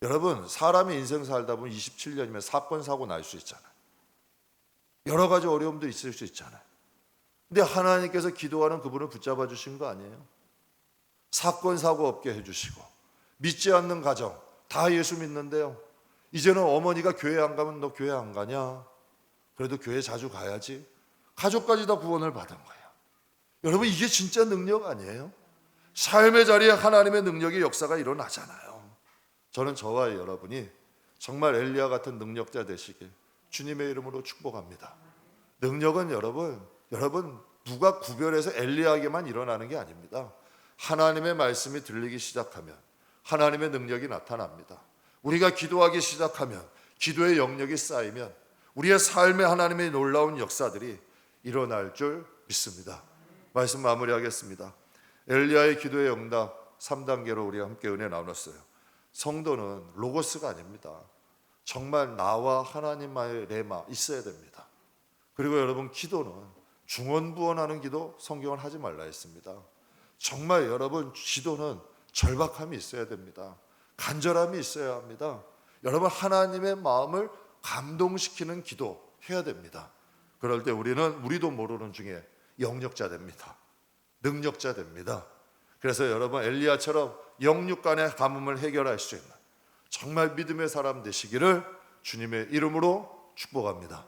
여러분 사람이 인생 살다 보면 27년이면 사건 사고 날 수 있잖아요. 여러 가지 어려움도 있을 수 있잖아요. 근데 하나님께서 기도하는 그분을 붙잡아 주신 거 아니에요? 사건 사고 없게 해주시고 믿지 않는 가정 다 예수 믿는데요. 이제는 어머니가 교회 안 가면 너 교회 안 가냐? 그래도 교회 자주 가야지. 가족까지 다 구원을 받은 거예요. 여러분 이게 진짜 능력 아니에요? 삶의 자리에 하나님의 능력의 역사가 일어나잖아요. 저는 저와 여러분이 정말 엘리야 같은 능력자 되시길 주님의 이름으로 축복합니다. 능력은 여러분 누가 구별해서 엘리야에게만 일어나는 게 아닙니다. 하나님의 말씀이 들리기 시작하면 하나님의 능력이 나타납니다. 우리가 기도하기 시작하면 기도의 영역이 쌓이면 우리의 삶에 하나님의 놀라운 역사들이 일어날 줄 믿습니다. 말씀 마무리하겠습니다. 엘리야의 기도의 응답 3단계로 우리가 함께 은혜 나눴어요. 성도는 로고스가 아닙니다. 정말 나와 하나님과의 레마 있어야 됩니다. 그리고 여러분 기도는 중언부언하는 기도 성경은 하지 말라 했습니다. 정말 여러분 기도는 절박함이 있어야 됩니다. 간절함이 있어야 합니다. 여러분 하나님의 마음을 감동시키는 기도 해야 됩니다. 그럴 때 우리도 모르는 중에 영역자 됩니다. 능력자 됩니다. 그래서 여러분 엘리야처럼 영육 간의 가뭄을 해결할 수 있는 정말 믿음의 사람 되시기를 주님의 이름으로 축복합니다.